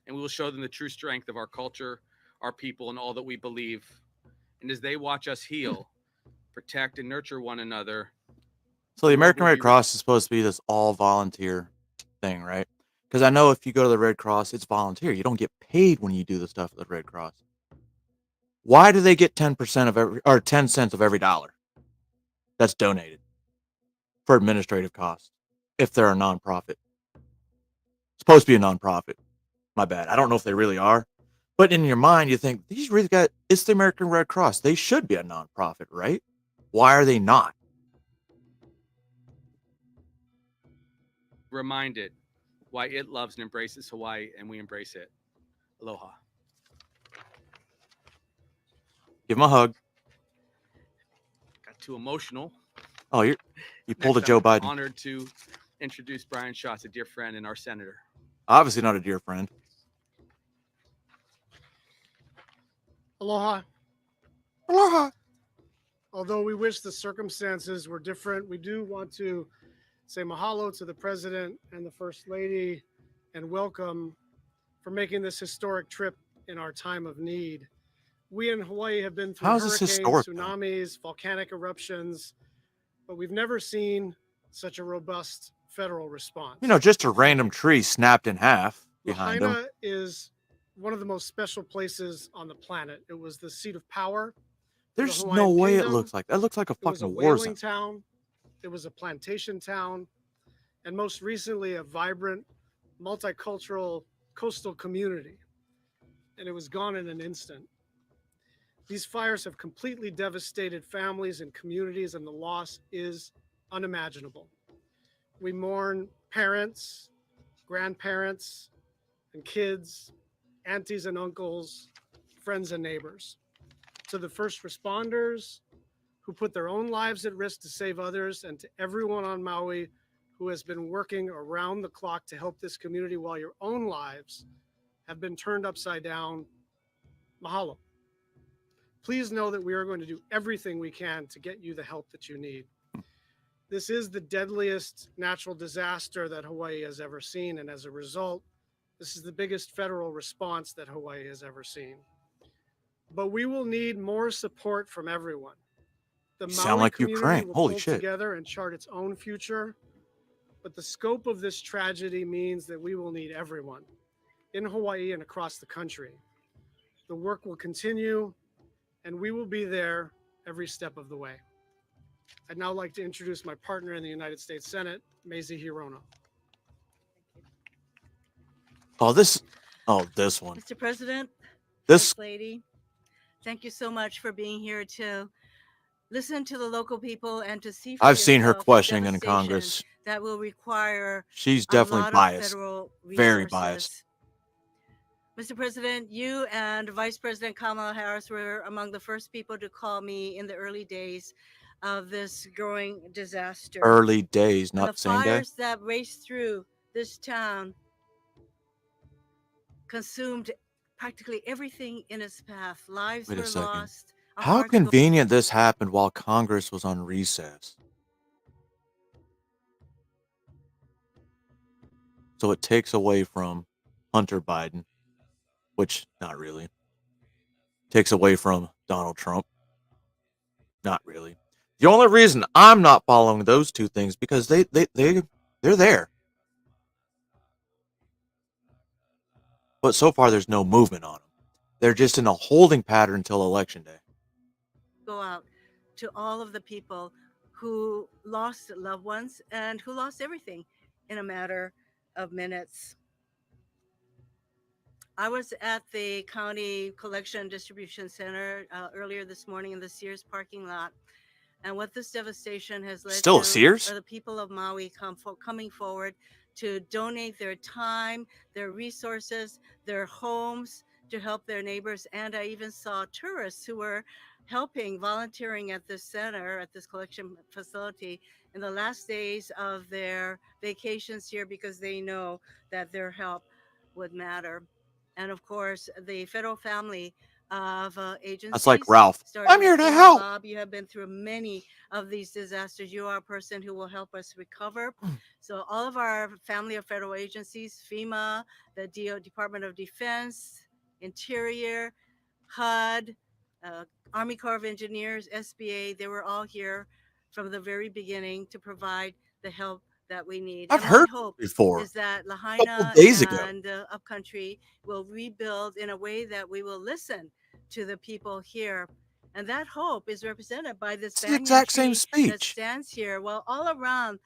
and we will show them the true strength of our culture, our people, and all that we believe. And as they watch us heal, protect, and nurture one another. So the world American will Red be Cross is supposed to be this all volunteer thing, right? Because I know if you go to the Red Cross, it's volunteer. You don't get paid when you do the stuff at the Red Cross. Why do they get 10% of every, or 10 cents of every dollar that's donated for administrative costs if they're a nonprofit? Supposed to be a nonprofit. My bad. I don't know if they really are. But in your mind, you think, these really got, it's the American Red Cross. They should be a nonprofit, right? Why are they not? Reminded why it loves and embraces Hawaii, and we embrace it. Aloha. Give him a hug. Got too emotional. Oh, you pulled a Next, Joe I'm Biden. Honored to introduce Brian Schatz, a dear friend and our senator. Obviously not a dear friend. Aloha. Aloha. Although we wish the circumstances were different, we do want to say mahalo to the president and the first lady and welcome for making this historic trip in our time of need. We in Hawaii have been through How is this hurricanes, historic, though? tsunamis, volcanic eruptions, but we've never seen such a robust federal response. You know, just a random tree snapped in half behind him. Lahaina is one of the most special places on the planet. It was the seat of power. There's no way it looks like that. It looks like a It was a fucking war whaling zone. town. it was a plantation town, and most recently, a vibrant, multicultural coastal community. And it was gone in an instant. These fires have completely devastated families and communities, and the loss is unimaginable. We mourn parents, grandparents, and kids, aunties and uncles, friends and neighbors. To the first responders who put their own lives at risk to save others, and to everyone on Maui who has been working around the clock to help this community while your own lives have been turned upside down, mahalo. Please know that we are going to do everything we can to get you the help that you need. This is the deadliest natural disaster that Hawaii has ever seen, and as a result, this is the biggest federal response that Hawaii has ever seen. But we will need more support from everyone. The You Maui sound like community Ukraine. will Holy pull shit. together and chart its own future. But the scope of this tragedy means that we will need everyone in Hawaii and across the country. The work will continue, and we will be there every step of the way. I'd now like to introduce my partner in the United States Senate, Mazie Hirono. Oh, this one. Mr. President, This First Lady, thank you so much for being here to listen to the local people and to see for I've seen her yourself the questioning in devastation Congress. that will require She's a definitely lot biased. of federal Very resources. biased. Mr. President, you and Vice President Kamala Harris were among the first people to call me in the early days of this growing disaster. Early days, And not the same day. fires that raced through this town consumed practically everything in its path. Lives Wait a were second. lost. Our How hearts go convenient this happened while Congress was on recess. So it takes away from Hunter Biden, which not really. Takes away from Donald Trump. Not really. The only reason I'm not following those two things because they're there. But so far there's no movement on them. They're just in a holding pattern until election day. go out to all of the people who lost loved ones and who lost everything in a matter of minutes. I was at the County Collection Distribution Center earlier this morning in the Sears parking lot. And what this devastation has led Still a to Sears? are the people of Maui coming forward to donate their time, their resources, their homes to help their neighbors. And I even saw tourists who were helping, volunteering at this center, at this collection facility in the last days of their vacations here because they know that their help would matter. And of course, the federal family of agencies. That's like Ralph. starting I'm with here to FEMA. help. Bob, you have been through many of these disasters. You are a person who will help us recover. So all of our family of federal agencies, FEMA, the Department of Defense, Interior, HUD, Army Corps of Engineers, SBA, they were all here from the very beginning to provide the help that we need. I've And heard my hope before. is that Couple Lahaina days ago. and Upcountry will rebuild in a way that we will listen to the people here. And that hope is represented by this It's the banyan exact same tree that speech. stands here. Well, all around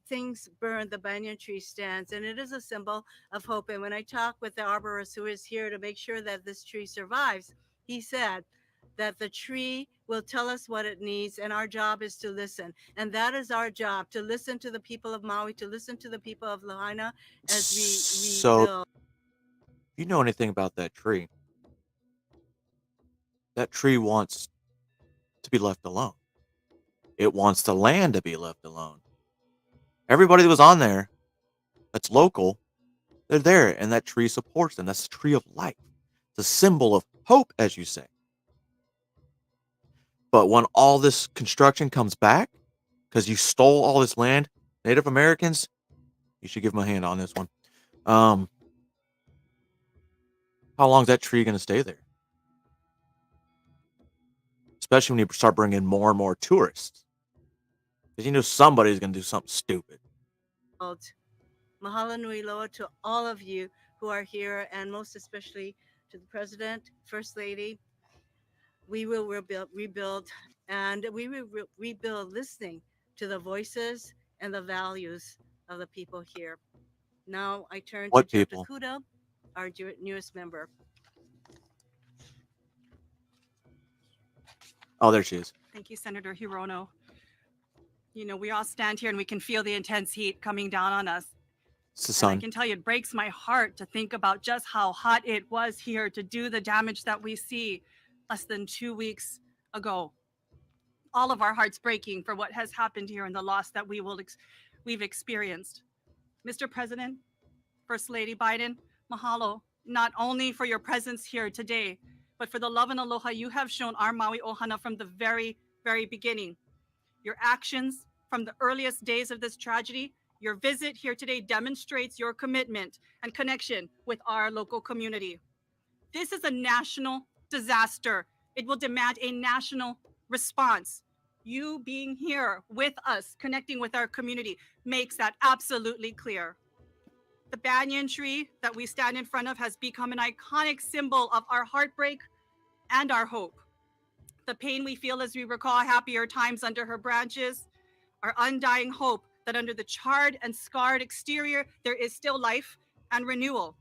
things burn, the banyan tree stands, and it is a symbol of hope. And when I talk with the arborist who is here to make sure that this tree survives, he said that the tree will tell us what it needs, and our job is to listen. And that is our job, to listen to the people of Maui, to listen to the people of Lahaina as we So, rebuild. if you know anything about that tree wants to be left alone. It wants the land to be left alone. Everybody that was on there that's local, they're there, and that tree supports them. That's the tree of life. It's a symbol of hope, as you say. But when all this construction comes back, because you stole all this land, Native Americans, you should give them a hand on this one. How long is that tree going to stay there? Especially when you start bringing more and more tourists. Because you know somebody's going to do something stupid. Mahalo nui loa to all of you who are here, and most especially to the President, First Lady. We will rebuild, and we will rebuild listening to the voices and the values of the people here. Now I turn What to Jeff people? Dakuda, our newest member. Oh, there she is. Thank you, Senator Hirono. You know, we all stand here and we can feel the intense heat coming down on us. It's the And I sun. can tell you, it breaks my heart to think about just how hot it was here to do the damage that we see less than 2 weeks ago. All of our hearts breaking for what has happened here and the loss that we've experienced. Mr. President, First Lady Biden, mahalo, not only for your presence here today, but for the love and aloha you have shown our Maui Ohana from the very, very beginning. Your actions from the earliest days of this tragedy, your visit here today demonstrates your commitment and connection with our local community. This is a national disaster. It will demand a national response. You being here with us, connecting with our community, makes that absolutely clear. The banyan tree that we stand in front of has become an iconic symbol of our heartbreak and our hope. The pain we feel as we recall happier times under her branches, our undying hope that under the charred and scarred exterior, there is still life and renewal.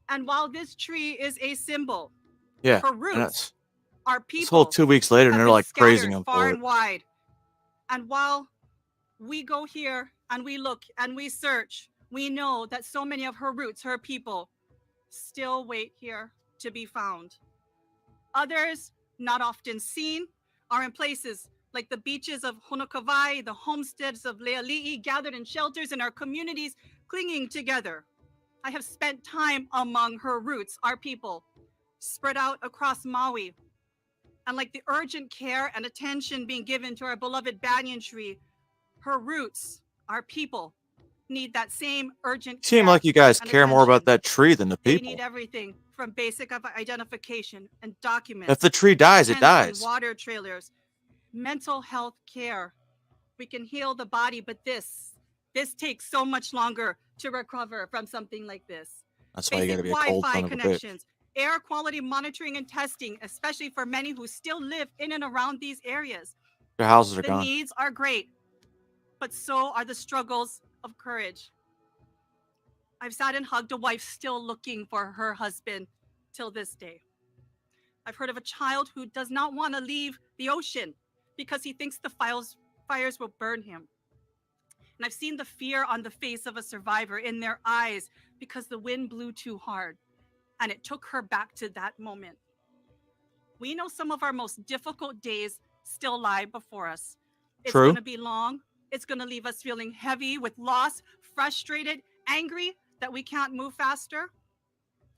And while this tree is a symbol, Yeah. her And roots, that's our this whole people 2 weeks later, and have they're been like praising scattered him far for it. and wide. And while we go here and we look and we search, we know that so many of her roots, her people, still wait here to be found. Others, not often seen, are in places like the beaches of Honokawai, the homesteads of Leali'i, gathered in shelters in our communities, clinging together. I have spent time among her roots, our people, spread out across Maui. And like the urgent care and attention being given to our beloved banyan tree, her roots, our people, need that same urgent care. Seem like you guys and care more about attention. that tree than the They people. need everything from basic identification and documents. If the tree dies, it tents and dies. water trailers, mental health care. We can heal the body, but this takes so much longer to recover from something like this. That's why you Basic gotta be a cold Wi-Fi son of a bitch. connections, air quality monitoring and testing, especially for many who still live in and around these areas. Their houses are The gone. needs are great, but so are the struggles of courage. I've sat and hugged a wife still looking for her husband till this day. I've heard of a child who does not want to leave the ocean because he thinks the fires will burn him. And I've seen the fear on the face of a survivor in their eyes because the wind blew too hard and it took her back to that moment. We know some of our most difficult days still lie before us. It's True. going to be long. It's going to leave us feeling heavy with loss, frustrated, angry that we can't move faster.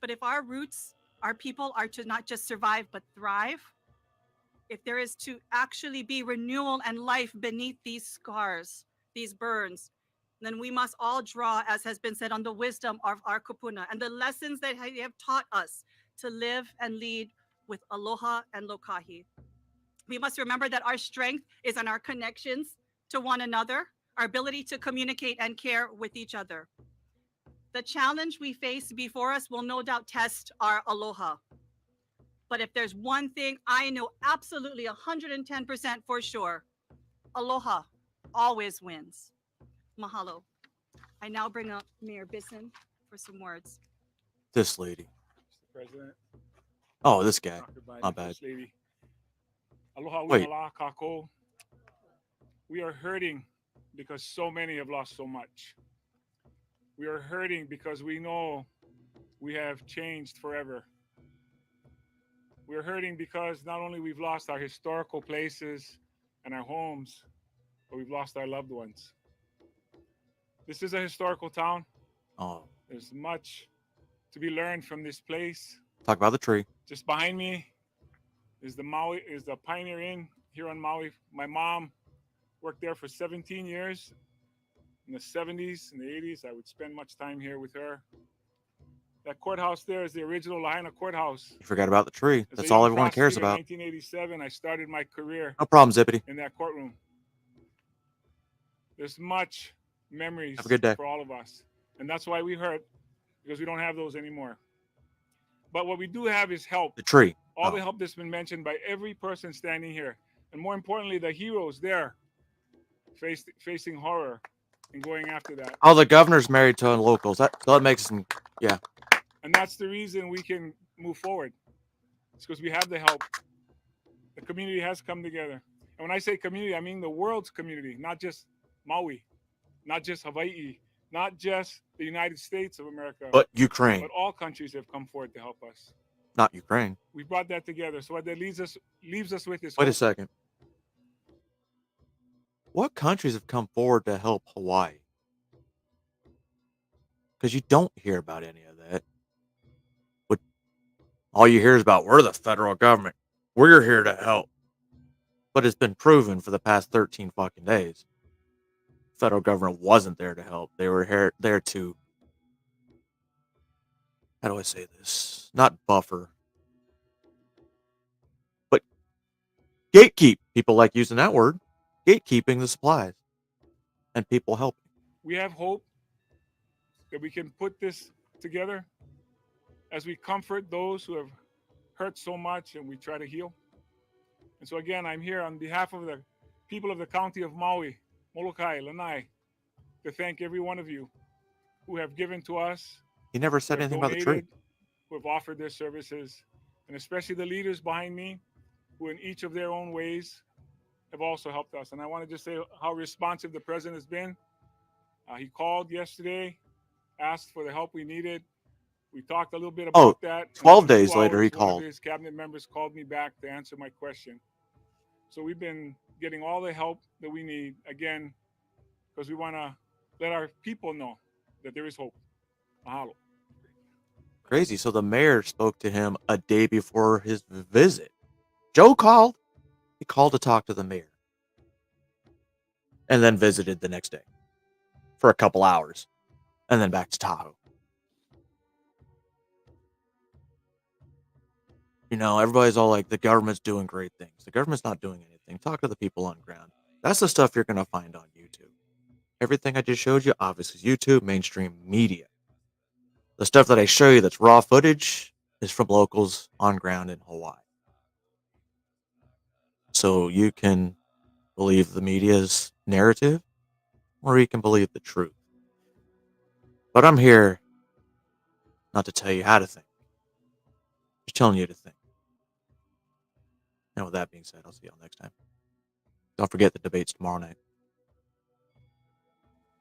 But if our roots, our people are to not just survive, but thrive, if there is to actually be renewal and life beneath these scars, these burns, then we must all draw, as has been said, on the wisdom of our kupuna and the lessons that they have taught us to live and lead with aloha and lokahi. We must remember that our strength is in our connections to one another, our ability to communicate and care with each other. The challenge we face before us will no doubt test our aloha. But if there's one thing I know absolutely 110% for sure, aloha always wins. Mahalo. I now bring up Mayor Bisson for some words. This lady. Mr. President. Oh, this guy. Dr. Biden, Not bad. First Lady. Aloha Wait. winala kako. We are hurting because so many have lost so much. We are hurting because we know we have changed forever. We are hurting because not only we've lost our historical places and our homes, but we've lost our loved ones. This is a historical town. Oh, There's much to be learned from this place. talk about the tree. Just behind me is the Pioneer Inn here on Maui. My mom worked there for 17 years. In the 70s and the 80s, I would spend much time here with her. That courthouse there is the original Lahaina courthouse. You forgot about the tree. As a That's all young everyone cares prosecutor about. in 1987, I started my career No problem, Zippity. in that courtroom. There's much memories Have a good day. for all of us. And that's why we hurt, because we don't have those anymore. But what we do have is help. The tree. All Oh. the help that's been mentioned by every person standing here. And more importantly, the heroes there facing horror and going after that. Oh, the governor's married to locals. So that makes some, yeah. And that's the reason we can move forward. It's because we have the help. The community has come together. And when I say community, I mean the world's community, not just Maui, not just Hawaii, not just the United States of America, But Ukraine. But all countries have come forward to help us. Not Ukraine. We brought that together. So what that leaves us with is Wait a hope. second. What countries have come forward to help Hawaii? Because you don't hear about any of that. But all you hear is about, we're the federal government. We're here to help. But it's been proven for the past 13 fucking days. The federal government wasn't there to help. They were there to, how do I say this? Not buffer, but gatekeep. People like using that word. Gatekeeping the supplies. And people helping. We have hope that we can put this together as we comfort those who have hurt so much and we try to heal. And so again, I'm here on behalf of the people of the county of Maui, Molokai, Lanai, to thank every one of you who have given to us. He never said anything about the tree. Who have offered their services, and especially the leaders behind me, who in each of their own ways have also helped us. And I want to just say how responsive the president has been. He called yesterday, asked for the help we needed. We talked a little bit about that. 12 days later, he called. One of his cabinet members called me back to answer my question. So we've been getting all the help that we need, again, because we want to let our people know that there is hope. Mahalo. Crazy. So the mayor spoke to him a day before his visit. Joe called. He called to talk to the mayor. And then visited the next day for a couple hours. And then back to Tahoe. You know, everybody's all like, the government's doing great things. The government's not doing anything. Talk to the people on ground. That's the stuff you're going to find on YouTube. Everything I just showed you, obviously, is YouTube, mainstream media. The stuff that I show you that's raw footage is from locals on ground in Hawaii. So you can believe the media's narrative, or you can believe the truth. But I'm here not to tell you how to think. Just telling you to think. And with that being said, I'll see y'all next time. Don't forget the debate's tomorrow night.